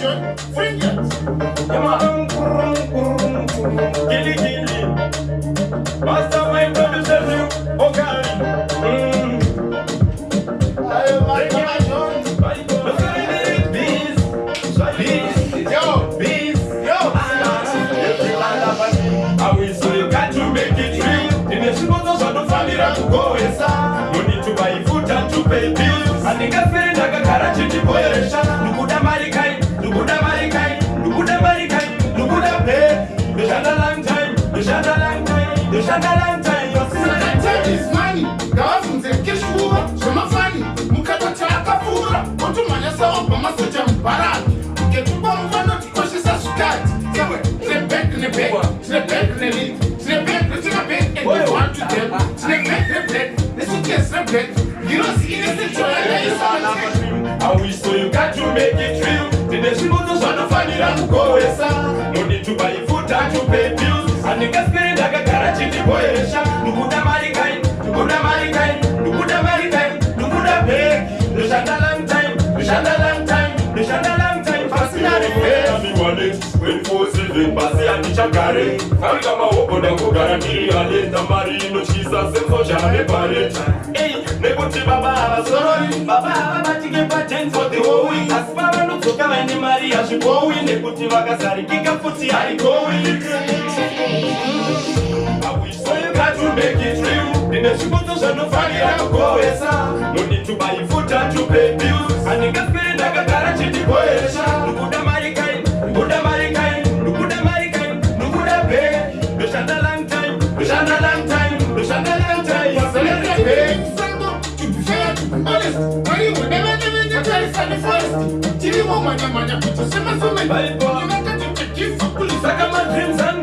your fingers. Gilly gilly. Master my brother tell you, okay. You need to buy food and to pay bills. I think I feel like a garage in Boyesha. Nukuda Marikai, Nukuda Marikai, Nukuda Marikai, Nukuda pay. You shot a long time, you shot a long time, you shot a long time. Time is money. Government and cash for some funny. Mukata Kapura, what to manage our Master Jam Barak. Get to one to question such cat. Snap back in the bed, snap back in the lid, snap back in the bed, and we want to them. Snap back in the bed. You don't see this in I wish so you got to make it real. The Shibutos are not funny and go no need to buy food and to pay bills. And the gas spirit like a garage in the Boyesha. Nukuda Marikai, Nukuda Marikai, Nukuda Marikai, Nukuda pay. You shot a long time, you shot a long time, you shot a long time. Fascinating way. I'm wallet, 24/7, Pasi and Chakare. I'm gonna open the guarantee. I let the marine, Jesus, and for Jane Barret. Hey, Nebuti Baba, sorry, Baba, taking patent for the whole week. As far as not to come any Maria, she go in the Puti Vagasari, kick a footy, I go in. I wish so you got to make it real. The Shibutos are not funny, I go no need to buy food and to pay bills. And the gas spirit like a garage in the Boyesha. Nukuda Marikai, Nukuda Marikai, Nukuda Marikai, Nukuda pay. You shot a long time, you shot a long time, you shot a long time. You celebrate pay. To be fair, to be honest, when you will never tell us the first. Chili woman, put a summer, you not get to give for police. I got my dreams and